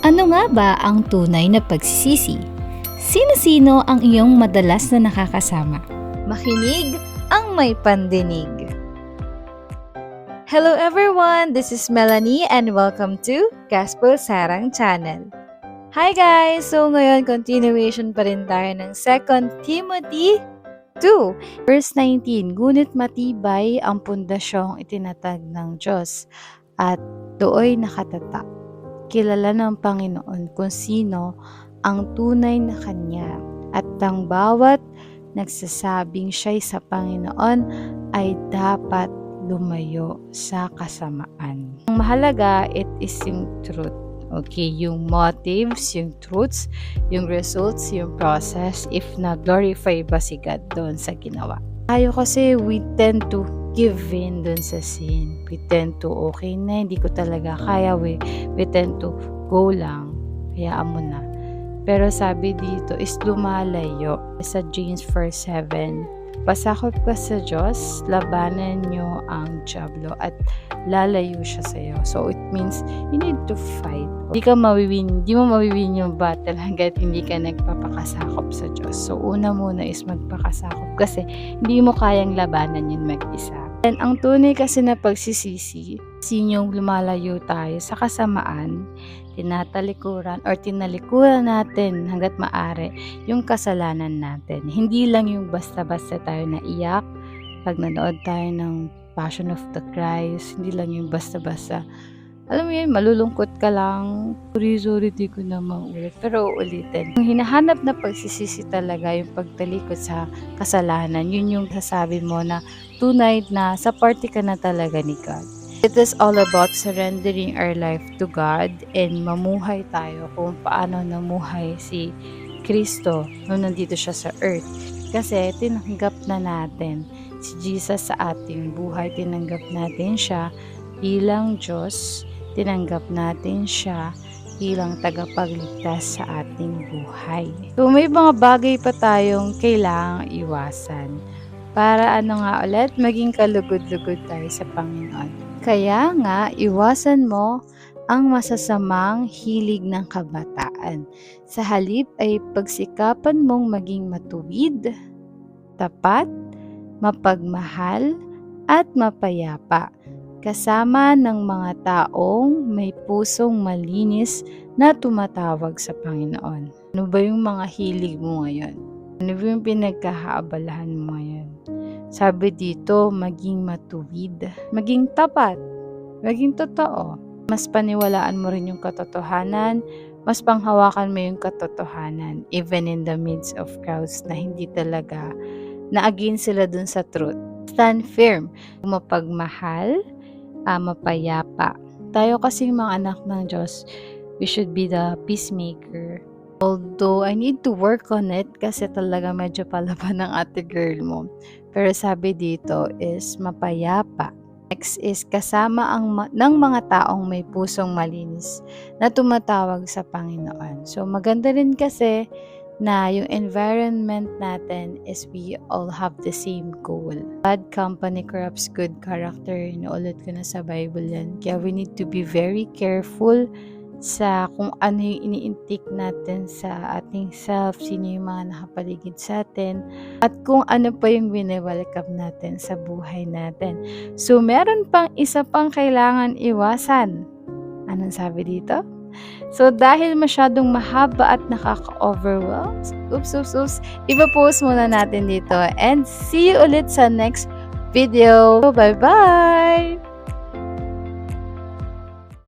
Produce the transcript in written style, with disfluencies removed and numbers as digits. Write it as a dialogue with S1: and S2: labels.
S1: Ano nga ba ang tunay na pagsisisi? Sino-sino ang iyong madalas na nakakasama? Makinig ang may pandinig. Hello everyone! This is Melanie and welcome to Gospel Sarang Channel. Hi guys! So ngayon, continuation pa rin tayo ng 2 Timothy 2, verse 19. Ngunit matibay ang pundasyong itinatag ng Diyos at dooy nakatatak. Kilala ng Panginoon kung sino ang tunay na Kanya at ang bawat nagsasabing siya'y sa Panginoon ay dapat lumayo sa kasamaan. Ang mahalaga, it is yung truth. Okay, yung motives, yung truths, yung results, yung process, if na-glorify ba si God doon sa ginawa. Tayo kasi, we tend to give in dun sa sin. We tend to, okay na, hindi ko talaga kaya. We tend to go lang. Hayaan mo na. Pero sabi dito is lumalayo. Sa James 4:7, pasakop ka sa Diyos, labanan nyo ang dyablo at lalayo siya sa iyo. So it means you need to fight. Hindi mo mawiwin yung battle hanggat hindi ka nagpapakasakop sa Diyos. So una muna is magpakasakop kasi hindi mo kayang labanan yun mag-isa. And ang tunay kasi na pagsisisi, yung lumalayo tayo sa kasamaan, tinatalikuran natin hanggat maaari yung kasalanan natin. Hindi lang yung basta-basta tayo naiyak pag nanood tayo ng Passion of the Christ, hindi lang yung basta-basta. Alam mo yun, malulungkot ka lang. Sorry, di ko na maulit. Pero ulitin. Yung hinahanap na pagsisisi talaga, yung pagtalikod sa kasalanan, yun yung sasabi mo na tunay na sa party ka na talaga ni God. It is all about surrendering our life to God and mamuhay tayo kung paano namuhay si Kristo nung nandito siya sa earth. Kasi tinanggap na natin si Jesus sa ating buhay. Tinanggap natin siya bilang Diyos. Tinanggap natin siya bilang tagapagligtas sa ating buhay. So may mga bagay pa tayong kailangang iwasan para ulit, maging kalugod-lugod tayo sa Panginoon. Kaya nga, iwasan mo ang masasamang hilig ng kabataan. Sa halip ay pagsikapan mong maging matuwid, tapat, mapagmahal, at mapayapa, kasama ng mga taong may pusong malinis na tumatawag sa Panginoon. Ano ba yung mga hilig mo ngayon? Ano ba yung pinagkakaabalahan mo ngayon? Sabi dito, maging matuwid, maging tapat, maging totoo. Mas paniwalaan mo rin yung katotohanan, mas panghawakan mo yung katotohanan, even in the midst of crowds na hindi talaga na-against sila dun sa truth. Stand firm, mapagmahal, mapayapa. Tayo kasing mga anak ng Diyos, we should be the peacemaker. Although, I need to work on it kasi talaga medyo palaban ng ate girl mo. Pero sabi dito is mapayapa. Next is kasama ng mga taong may pusong malinis na tumatawag sa Panginoon. So maganda rin kasi na yung environment natin is we all have the same goal. Bad company corrupts good character. Inuulit ko na sa Bible yan. Kaya we need to be very careful sa kung ano yung ini-intake natin sa ating self, sino yung mga nakapaligid sa atin, at kung ano pa yung binewelcome natin sa buhay natin. So, meron pang isa pang kailangan iwasan. Anong sabi dito? So, dahil masyadong mahaba at nakaka-overwhelm, ipa-post muna natin dito. And see you ulit sa next video. Bye-bye!